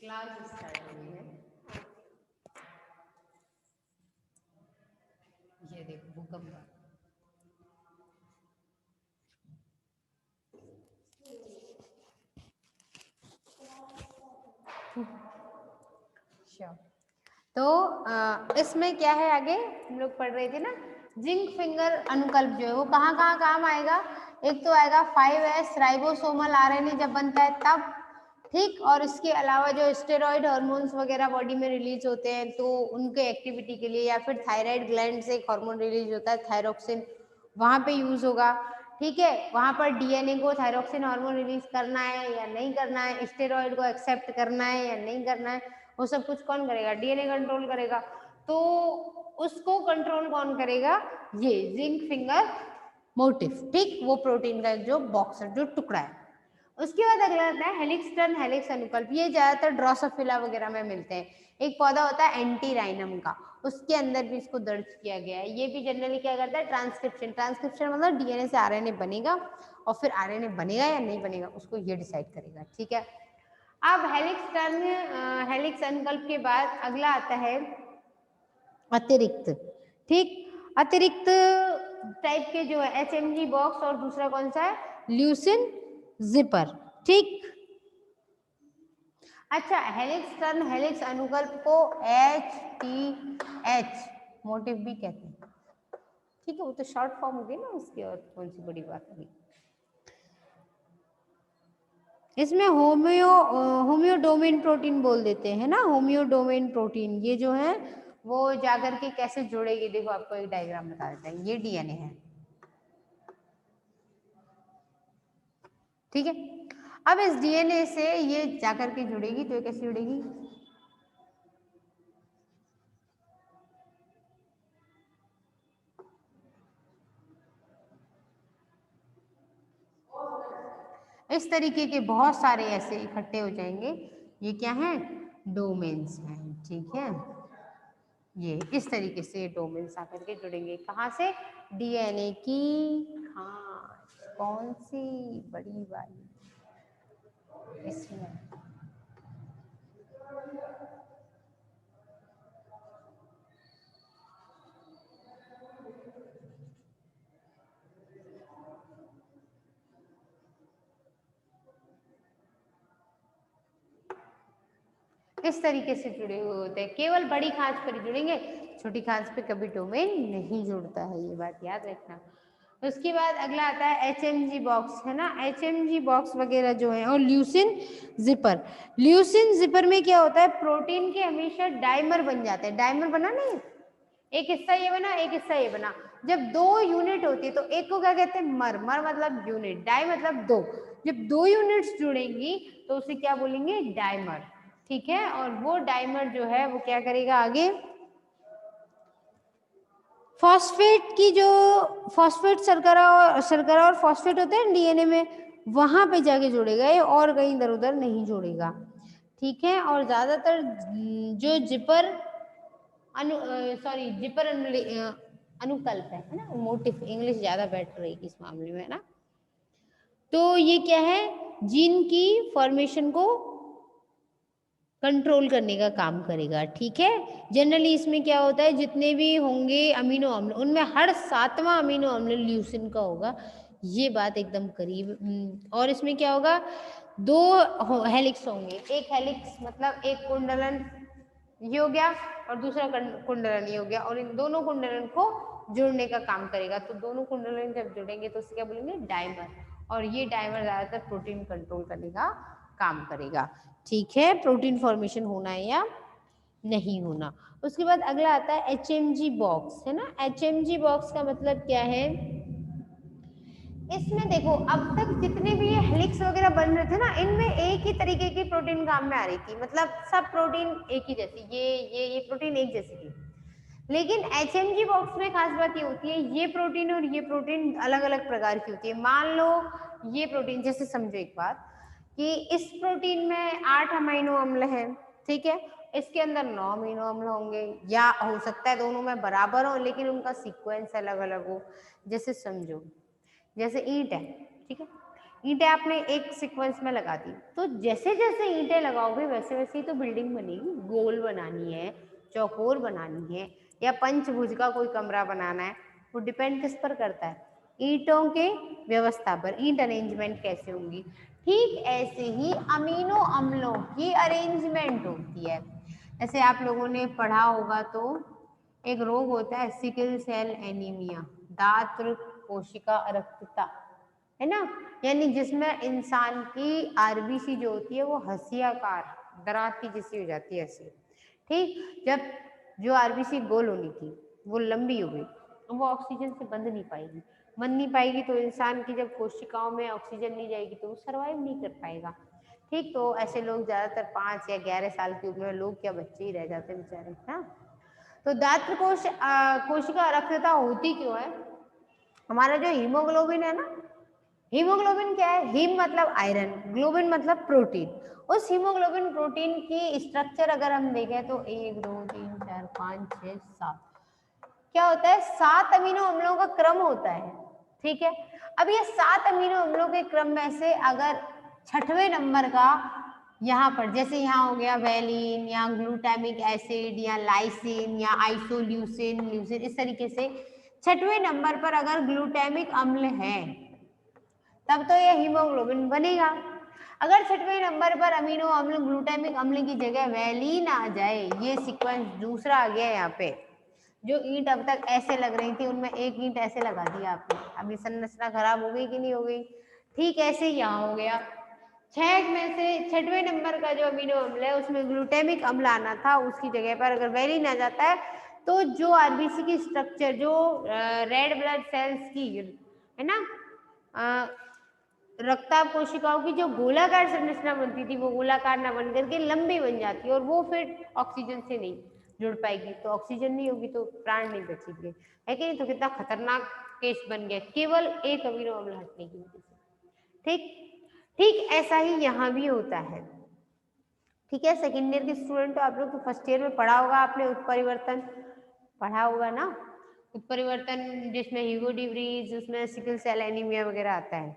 Class start हो गई है। ये देखो भूकंप। तो इसमें क्या है, आगे हम लोग पढ़ रहे थे ना, जिंक फिंगर अनुकल्प जो है वो कहाँ कहाँ काम आएगा। एक तो आएगा 5S राइबोसोमल आरएनए जब बनता है तब, ठीक। और इसके अलावा जो स्टेरॉइड हार्मोन्स वगैरह बॉडी में रिलीज होते हैं तो उनके एक्टिविटी के लिए, या फिर थायराइड ग्लैंड से एक हार्मोन रिलीज होता है थायरोक्सिन, वहां पे यूज होगा, ठीक है। वहां पर डीएनए को थायरोक्सिन हार्मोन रिलीज करना है या नहीं करना है, स्टेरॉइड को एक्सेप्ट करना है या नहीं करना है, वो सब कुछ कौन करेगा, डीएनए कंट्रोल करेगा। तो उसको कंट्रोल कौन करेगा, ये जिंक फिंगर मोटिफ, ठीक। वो प्रोटीन का एक जो बॉक्स है, जो टुकड़ा है। उसके बाद अगला आता है हेलिक्स टर्न हेलिक्स अनुकल्प। ये ज्यादातर ड्रोसोफिला वगैरह में मिलते हैं। एक पौधा होता है एंटीराइनम का, उसके अंदर भी इसको दर्ज किया गया है। ये भी जनरली क्या करता है, ट्रांसक्रिप्शन। ट्रांसक्रिप्शन मतलब डीएनए से आरएनए बनेगा, और फिर आरएनए बनेगा या नहीं बनेगा उसको ये डिसाइड करेगा, ठीक है। अब हेलिक्स टर्न हेलिक्स अनुकल्प के बाद अगला आता है अतिरिक्त, ठीक। अतिरिक्त टाइप के जो है एचएमजी बॉक्स, और दूसरा कौन सा है, ल्यूसिन जिपर, ठीक। अच्छा, हेलिक्स टर्न हेलिक्स अनुकल्प को HTH मोटिव भी कहते हैं, ठीक है। वो तो शॉर्ट फॉर्म हो गई ना उसकी, और कौन सी बड़ी बात होगी। इसमें होम्योडोमेन प्रोटीन बोल देते हैं ना, होम्योडोमेन प्रोटीन। ये जो है वो जाकर के कैसे जुड़ेगी, देखो आपको एक डायग्राम बता देते हैं। ये डीएनए है, ठीक है। अब इस डीएनए से ये जाकर के जुड़ेगी, तो ये कैसे जुड़ेगी, इस तरीके के बहुत सारे ऐसे इकट्ठे हो जाएंगे। ये क्या है, डोमेन्स हैं, ठीक है। ये इस तरीके से डोमेन्स आकर के जुड़ेंगे, कहाँ से, डीएनए की खांच, कौन सी, बड़ी वाली, इसमें। इस तरीके से जुड़े हुए होते हैं, केवल बड़ी खांच पर ही जुड़ेंगे, छोटी खांच पे कभी डोमेन नहीं जुड़ता है, ये बात याद रखना। उसके बाद अगला आता है एचएमजी बॉक्स, है ना। एचएमजी बॉक्स वगैरह जो है, और ल्यूसिन जिपर। ल्यूसिन जिपर में क्या होता है, प्रोटीन के हमेशा डाइमर बन जाते हैं। डाइमर बना नहीं, एक हिस्सा ये बना, एक हिस्सा ये बना। जब दो यूनिट होती है तो एक को क्या कहते हैं, मर। मर मतलब यूनिट, डाई मतलब दो। जब दो यूनिट्स जुड़ेंगी तो उसे क्या बोलेंगे, डाइमर, ठीक है। और वो डाइमर जो है वो क्या करेगा आगे, फॉस्फेट की जो फॉस्फेट शर्करा और फॉस्फेट होते हैं डीएनए में, वहां पे जाके जुड़ेगा ये, और कहीं इधर उधर नहीं जुड़ेगा, ठीक है। और ज्यादातर जो जिपर जिपर अनुकल्प है ना, मोटिफ, इंग्लिश ज्यादा बेटर रहेगी इस मामले में, है ना। तो ये क्या है, जीन की फॉर्मेशन को कंट्रोल करने का काम करेगा, ठीक है। जनरली इसमें क्या होता है, जितने भी होंगे अमीनो अम्ल, उनमें हर 7वां अमीनो अम्ल ल्यूसिन का होगा, ये बात एकदम करीब। और इसमें क्या होगा, दो हेलिक्स होंगे। एक हेलिक्स मतलब एक कुंडलन ये हो गया, और दूसरा कुंडलन ये हो गया, और इन दोनों कुंडलन को जोड़ने का काम करेगा। तो दोनों कुंडलन जब जुड़ेंगे तो उससे क्या बोलेंगे, डाइमर। और ये डाइमर ज्यादातर प्रोटीन कंट्रोल करने का काम करेगा, ठीक है। प्रोटीन फॉर्मेशन होना है या नहीं होना। उसके बाद अगला आता है एचएमजी बॉक्स, है ना। एचएमजी बॉक्स का मतलब क्या है, इसमें देखो अब तक जितने भी ये हेलिक्स वगैरह बन रहे थे ना, इनमें एक ही तरीके की प्रोटीन काम में आ रही थी, मतलब सब प्रोटीन एक ही जैसी, ये प्रोटीन एक जैसी थी। लेकिन एचएमजी बॉक्स में खास बात ये होती है, ये प्रोटीन और ये प्रोटीन अलग अलग प्रकार की होती है। मान लो ये प्रोटीन, जैसे समझो एक बात कि इस प्रोटीन में 8 अमीनो अम्ल हैं, ठीक है। इसके अंदर 9 अमीनो अम्ल होंगे, या हो सकता है दोनों में बराबर हो लेकिन उनका सीक्वेंस अलग अलग हो। जैसे समझो, जैसे ईंट है, ठीक है। ईंटें आपने एक सीक्वेंस में लगा दी, तो जैसे जैसे ईंटें लगाओगे वैसे वैसे ही तो बिल्डिंग बनेगी। गोल बनानी है, चौकोर बनानी है, या पंचभुज का कोई कमरा बनाना है, वो डिपेंड किस पर करता है, ईंटों के व्यवस्था पर, ईंट अरेंजमेंट कैसे होंगी। ठीक ऐसे ही अमीनो अम्लों की अरेंजमेंट होती है। जैसे आप लोगों ने पढ़ा होगा तो एक रोग होता है सिकल सेल एनीमिया, दात्र कोशिका अरक्तता, है ना, यानी जिसमें इंसान की आरबीसी जो होती है वो हंसियाकार दरार की जैसी हो जाती है ऐसी। ठीक, जब जो आरबीसी गोल होनी थी वो लंबी हो गई, वो ऑक्सीजन से बंध नहीं पाएगी, तो इंसान की जब कोशिकाओं में ऑक्सीजन नहीं जाएगी तो वो सर्वाइव नहीं कर पाएगा। ठीक, तो ऐसे लोग ज्यादातर 5 या 11 साल की उम्र में, लोग क्या बच्चे ही रह जाते हैं बेचारे, हाँ। तो दात्र कोशिका अरक्तता होती क्यों है? हमारा जो हीमोग्लोबिन है ना, हीमोग्लोबिन क्या है? हीम मतलब आयरन, ग्लोबिन मतलब प्रोटीन। उस हीमोग्लोबिन प्रोटीन की स्ट्रक्चर अगर हम देखें तो 1 2 3 4 5 6 7, क्या होता है? 7 अमीनो अम्लों का क्रम होता है। ठीक है, अब ये 7 अमीनो अम्लों के क्रम में से अगर 6वें नंबर का यहाँ पर, जैसे यहाँ हो गया वैलिन या ग्लूटामिक एसिड या लाइसिन या आइसोल्यूसिन, ल्यूसिन, इस तरीके से 6वें नंबर पर अगर ग्लूटामिक अम्ल है तब तो ये हीमोग्लोबिन बनेगा। अगर 6वें नंबर पर अमीनो अम्ल ग्लूटामिक अम्ल की जगह वैलिन आ जाए, ये सीक्वेंस दूसरा आ गया यहाँ पे, जो ईंट अब तक ऐसे लग रही थी उनमें एक ईंट ऐसे लगा दिया आपने, अभी संरचना खराब हो गई कि नहीं हो गई? ठीक ऐसे ही यहाँ हो गया, 6 में से 6वें नंबर का जो अमीनो अम्ल है उसमें ग्लूटामिक अम्ल आना था, उसकी जगह पर अगर वैलिन आ जाता है तो जो आरबीसी की स्ट्रक्चर, जो रेड ब्लड सेल्स की, है ना, रक्ताभ कोशिकाओं की जो गोलाकार संरचना बनती थी वो गोलाकार ना बन करके लंबी बन जाती है, और वो फिर ऑक्सीजन से नहीं जुड़ पाएगी, तो ऑक्सीजन नहीं होगी तो प्राण नहीं बचेंगे, है कि नहीं? तो कितना खतरनाक केस बन गया केवल एक अमीनो अम्ल हटने की वजह से। ठीक, ठीक ऐसा ही यहाँ भी होता है। ठीक है, सेकेंड ईयर के स्टूडेंट तो आप लोग तो फर्स्ट ईयर में पढ़ा होगा आपने उत्परिवर्तन, पढ़ा होगा ना, उत्परिवर्तन जिसमें ह्यूगोडीब्रीज, उसमें सिकल सेल एनीमिया वगैरह आता है।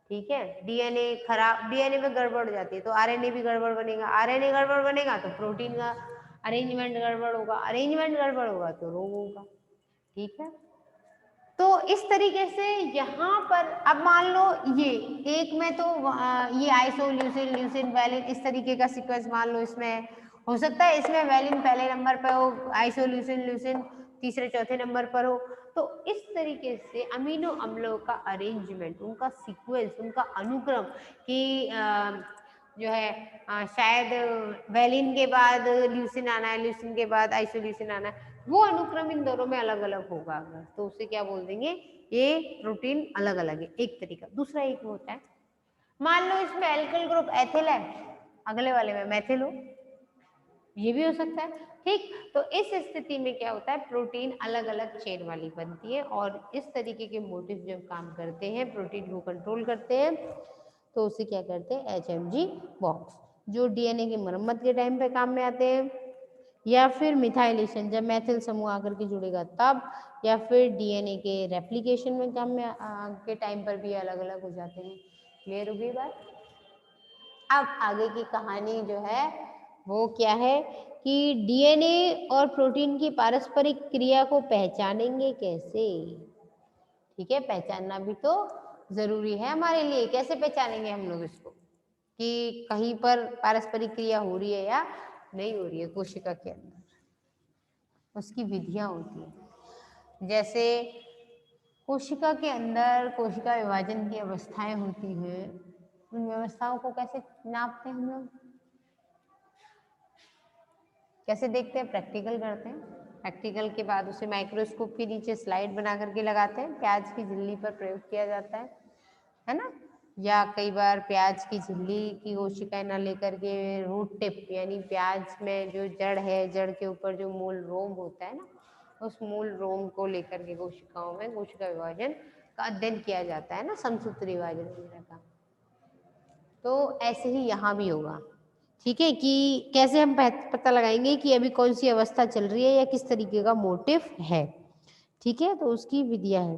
ठीक है, डीएनए खराब, डीएनए में गड़बड़ हो जाती है तो आरएनए भी गड़बड़ बनेगा, आरएनए गड़बड़ बनेगा तो प्रोटीन का अरेंजमेंट गड़बड़ होगा, अरेंजमेंट गड़बड़ होगा तो रोग होगा। ठीक है, तो इस तरीके से यहाँ पर अब मान लो ये एक में तो ये आइसोल्यूसिन, ल्यूसिन, वैलिन, इस तरीके का सीक्वेंस मान लो इसमें हो सकता है, इसमें वैलिन पहले नंबर पर हो, आइसोल्यूसिन ल्यूसिन तीसरे चौथे नंबर पर हो। तो इस तरीके से अमीनो अम्लों का अरेंजमेंट, उनका सीक्वेंस, उनका अनुक्रम कि जो है शायद वैलिन के बाद ल्यूसिन आना है, ल्यूसिन के बाद आइसोल्यूसिन आना है, वो अनुक्रम इन दोनों में अलग अलग होगा अगर, तो उसे क्या बोल देंगे? ये प्रोटीन अलग अलग है, एक तरीका। दूसरा एक होता है, मान लो इसमें एल्किल ग्रुप एथिल है, अगले वाले में मैथिल हो, ये भी हो सकता है। ठीक, तो इस स्थिति में क्या होता है? प्रोटीन अलग अलग चेन वाली बनती है, और इस तरीके के मोटिव जब काम करते हैं, प्रोटीन को कंट्रोल करते हैं, तो उसे क्या करते हैं? HMG बॉक्स, जो डीएनए की मरम्मत के टाइम पे काम में आते हैं, या फिर मिथाइलेशन जब मैथिल समूह आकर के जुड़ेगा तब, या फिर डीएनए के रेप्लिकेशन में काम में के टाइम पर भी अलग अलग हो जाते हैं। क्लियर हो गई बात? अब आगे की कहानी जो है वो क्या है कि डीएनए और प्रोटीन की पारस्परिक क्रिया को पहचानेंगे कैसे? ठीक है, पहचानना भी तो जरूरी है हमारे लिए। कैसे पहचानेंगे हम लोग इसको कि कहीं पर पारस्परिक क्रिया हो रही है या नहीं हो रही है कोशिका के अंदर? उसकी विधियां होती है, जैसे कोशिका के अंदर कोशिका विभाजन की अवस्थाएं होती हैं, उन व्यवस्थाओं को कैसे नापते हैं हम लोग? कैसे देखते हैं? प्रैक्टिकल करते हैं, प्रैक्टिकल के बाद उसे माइक्रोस्कोप के नीचे स्लाइड बना करके लगाते हैं, प्याज की झिल्ली पर प्रयोग किया जाता है ना, या कई बार प्याज की झिल्ली की कोशिकाएं ना लेकर के रूट टिप, यानी प्याज में जो जड़ है, जड़ के ऊपर जो मूल रोम होता है ना, उस मूल रोम को लेकर के कोशिकाओं में कोशिका विभाजन का अध्ययन किया जाता है ना, समसूत्र विभाजन वगैरह का। तो ऐसे ही यहाँ भी होगा। ठीक है, कि कैसे हम पता लगाएंगे कि अभी कौन सी अवस्था चल रही है या किस तरीके का मोटिव है। ठीक है, तो उसकी विधियां है।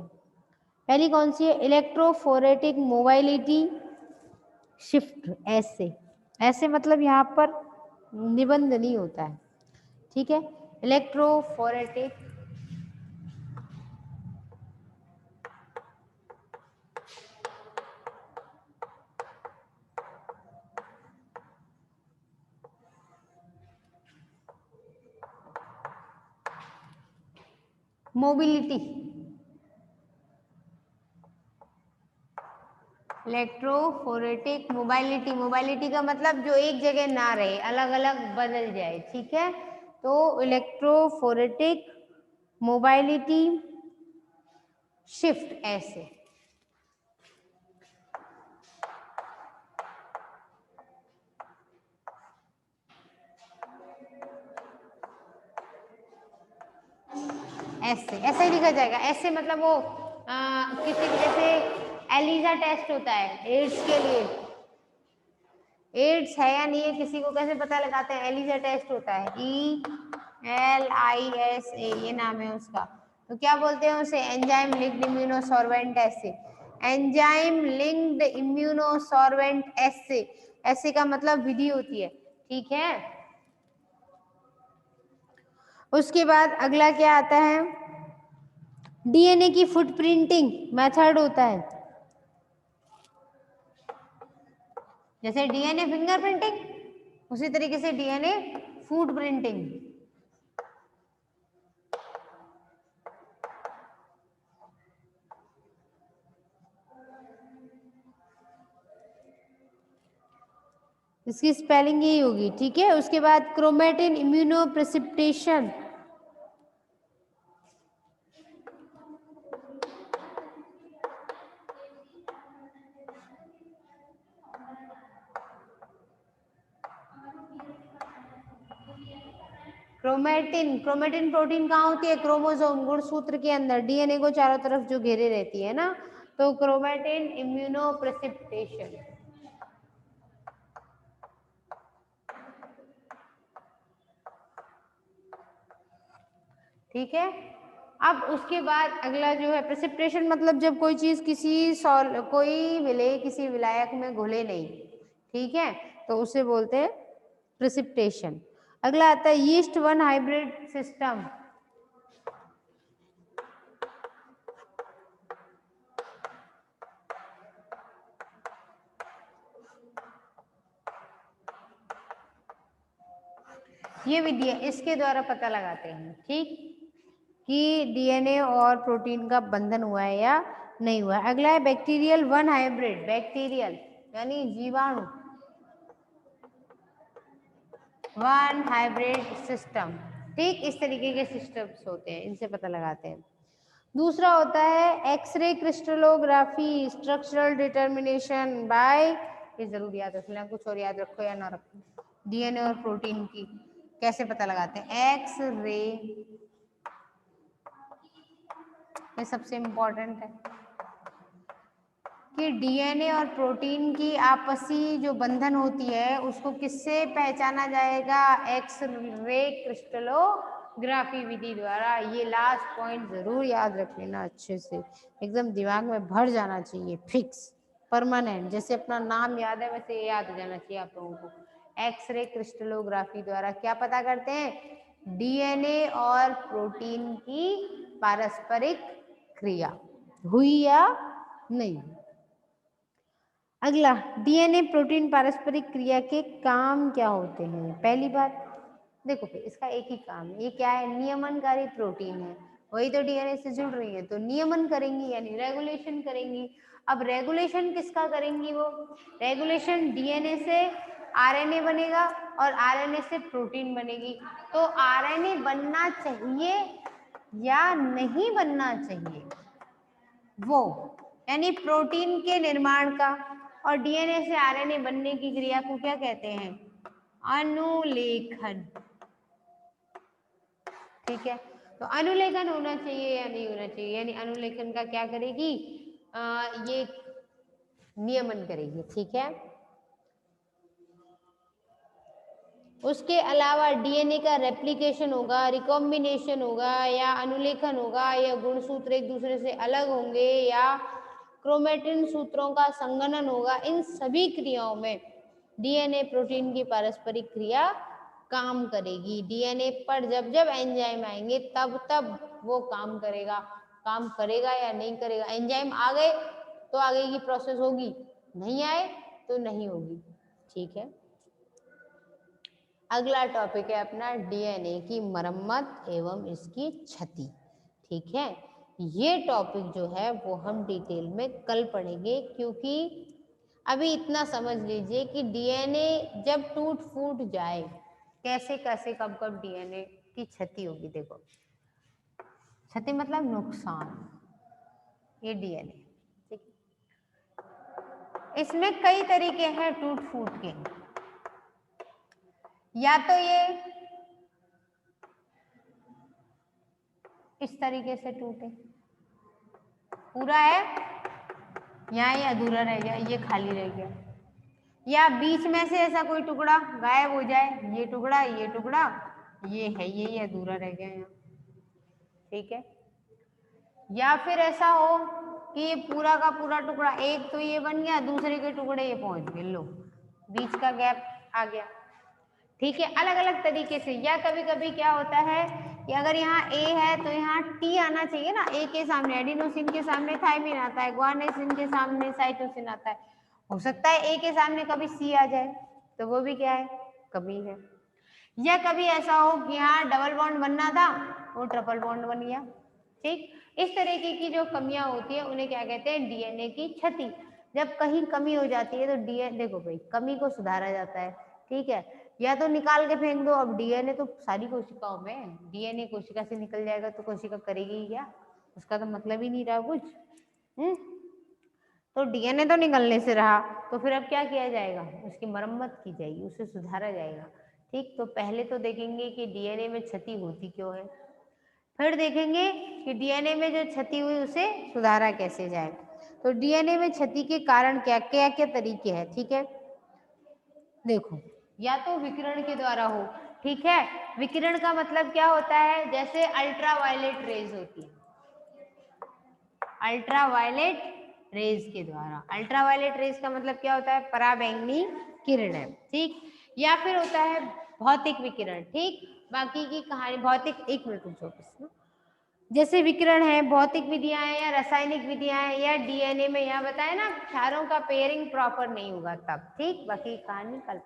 पहली कौन सी है? इलेक्ट्रोफोरेटिक मोबाइलिटी शिफ्ट ऐसे, ऐसे मतलब यहाँ पर निबंध नहीं होता है, ठीक है। Electrophoretic mobility, electrophoretic mobility, mobility का मतलब जो एक जगह ना रहे, अलग अलग बदल जाए, ठीक है। तो इलेक्ट्रोफोरेटिक मोबाइलिटी शिफ्ट ऐसे, ऐसे ऐसे ही लिखा जाएगा। ऐसे मतलब वो किसी जैसे एलिजा टेस्ट होता है एड्स के लिए, एड्स है या नहीं है किसी को कैसे पता लगाते हैं, एलिजा टेस्ट होता है, ELISA ये नाम है उसका। तो क्या बोलते हैं उसे, एंजाइम लिंक्ड इम्यूनोसॉर्बेंट एसे, एंजाइम लिंक्ड इम्यूनोसॉर्बेंट एसे, ऐसे का मतलब विधि होती है, ठीक है। उसके बाद अगला क्या आता है, डीएनए की फुटप्रिंटिंग मेथड होता है, जैसे डीएनए फिंगरप्रिंटिंग उसी तरीके से डीएनए फुटप्रिंटिंग। इसकी स्पेलिंग यही होगी, ठीक है। उसके बाद chromatin immuno precipitation, chromatin, chromatin protein कहाँ होती है, क्रोमोसोम गुणसूत्र के अंदर, डीएनए को चारों तरफ जो घेरे रहती है ना, तो क्रोमेटिन इम्यूनो प्रेसिपिटेशन, ठीक है। अब उसके बाद अगला जो है प्रेसिपिटेशन, मतलब जब कोई चीज कोई विलेय किसी विलायक में घुले नहीं, ठीक है, तो उसे बोलते हैं प्रेसिपिटेशन। अगला आता है यीस्ट वन हाइब्रिड सिस्टम, ये विधि है, इसके द्वारा पता लगाते हैं, ठीक, कि डीएनए और प्रोटीन का बंधन हुआ है या नहीं हुआ है। अगला है बैक्टीरियल वन हाइब्रिड, बैक्टीरियल यानी जीवाणु वन हाइब्रिड सिस्टम, ठीक, इस तरीके के सिस्टम्स होते हैं, इनसे पता लगाते हैं। दूसरा होता है x-ray crystallography structural determination by, ये जरूर याद रख लेना, कुछ और याद रखो या ना रखो, डीएनए और प्रोटीन की कैसे पता लगाते हैं, एक्स रे, ये सबसे इम्पोर्टेंट है कि डीएनए और प्रोटीन की आपसी जो बंधन होती है उसको किससे पहचाना जाएगा, एक्स रे क्रिस्टलोग्राफी विधि द्वारा। ये लास्ट पॉइंट जरूर याद रख लेना अच्छे से, एकदम दिमाग में भर जाना चाहिए, फिक्स परमानेंट, जैसे अपना नाम याद है वैसे याद हो जाना चाहिए आप लोगों को। एक्स रे क्रिस्टलोग्राफी द्वारा क्या पता करते हैं, डीएनए और प्रोटीन की पारस्परिक क्रिया हुई या नहीं। अगला, डीएनए प्रोटीन पारस्परिक क्रिया के काम क्या होते हैं। पहली बात देखो फिर इसका एक ही काम है, ये क्या है, नियमनकारी प्रोटीन है, वही तो डीएनए से जुड़ रही है, तो नियमन करेंगी यानी रेगुलेशन करेंगी। अब रेगुलेशन किसका करेंगी, वो रेगुलेशन डीएनए से आरएनए बनेगा और आरएनए से प्रोटीन बनेगी, तो आरएनए बनना चाहिए या नहीं बनना चाहिए, वो यानी प्रोटीन के निर्माण का और डीएनए से आरएनए बनने की क्रिया को क्या कहते हैं, अनुलेखन, ठीक है। तो अनुलेखन होना चाहिए या नहीं होना चाहिए, यानी अनुलेखन का क्या करेगी, ये नियमन करेगी, ठीक है। उसके अलावा डीएनए का रेप्लिकेशन होगा, रिकॉम्बिनेशन होगा या अनुलेखन होगा, या गुणसूत्र एक दूसरे से अलग होंगे या क्रोमेटिन सूत्रों का संघनन होगा। इन सभी क्रियाओं में डीएनए प्रोटीन की पारस्परिक क्रिया काम करेगी। डीएनए पर जब जब एंजाइम आएंगे तब तब वो काम करेगा। काम करेगा या नहीं करेगा, एंजाइम आ गए तो आगे की प्रोसेस होगी, नहीं आए तो नहीं होगी। ठीक है, अगला टॉपिक है अपना डीएनए की मरम्मत एवं इसकी क्षति। ठीक है, ये टॉपिक जो है वो हम डिटेल में कल पढ़ेंगे, क्योंकि अभी इतना समझ लीजिए कि डीएनए जब टूट फूट जाए कैसे कैसे कब कब डीएनए की क्षति होगी। देखो, क्षति मतलब नुकसान, ये डीएनए, ठीक, इसमें कई तरीके हैं टूट फूट के। या तो ये इस तरीके से टूटे, पूरा है, यहाँ ये अधूरा रह गया, ये खाली रह गया, या बीच में से ऐसा कोई टुकड़ा गायब हो जाए, ये टुकड़ा ये है, ये अधूरा रह गया यहाँ। ठीक है, या फिर ऐसा हो कि ये पूरा का पूरा टुकड़ा, एक तो ये बन गया, दूसरे के टुकड़े ये पहुंच गए, लो बीच का गैप आ गया। ठीक है, अलग अलग तरीके से। या कभी कभी क्या होता है कि अगर यहाँ ए है तो यहाँ टी आना चाहिए ना, ए के सामने एडिनोसिन के सामने थायमिन आता है, ग्वानिसिन के सामने साइटोसिन आता है। हो सकता है ए के सामने कभी सी आ जाए, तो वो भी क्या है, कमी है। या कभी ऐसा हो कि यहाँ डबल बॉन्ड बनना था, वो ट्रिपल बॉन्ड बन गया। ठीक, इस तरीके की जो कमियां होती है उन्हें क्या कहते हैं, डीएनए की क्षति। जब कहीं कमी हो जाती है तो डीएनए, देखो भाई, कमी को सुधारा जाता है। ठीक है, या तो निकाल के फेंक दो। अब डीएनए तो सारी कोशिकाओं में, डीएनए कोशिका से निकल जाएगा तो कोशिका करेगी क्या, उसका तो मतलब ही नहीं रहा कुछ। तो डीएनए तो निकलने से रहा, तो फिर अब क्या किया जाएगा, उसकी मरम्मत की जाएगी, उसे सुधारा जाएगा। ठीक, तो पहले तो देखेंगे कि डीएनए में क्षति होती क्यों है, फिर देखेंगे कि डीएनए में जो क्षति हुई उसे सुधारा कैसे जाए। तो डीएनए में क्षति के कारण क्या क्या क्या तरीके हैं। ठीक है, देखो, या तो विकिरण के द्वारा हो। ठीक है, विकिरण का मतलब क्या होता है, जैसे अल्ट्रावायलेट रेज होती है, अल्ट्रावायलेट रेज के द्वारा। अल्ट्रावायलेट रेज का मतलब क्या होता है, पराबैंगनी किरणें। ठीक, या फिर होता है भौतिक विकिरण। ठीक, बाकी की कहानी भौतिक, एक मिनट रुक जाओ, जैसे विकिरण है, भौतिक विधियां हैं या रासायनिक विधियां हैं, या डीएनए में यहाँ बताया ना, क्षारों का पेयरिंग प्रॉपर नहीं होगा तब। ठीक, बाकी कहानी कल।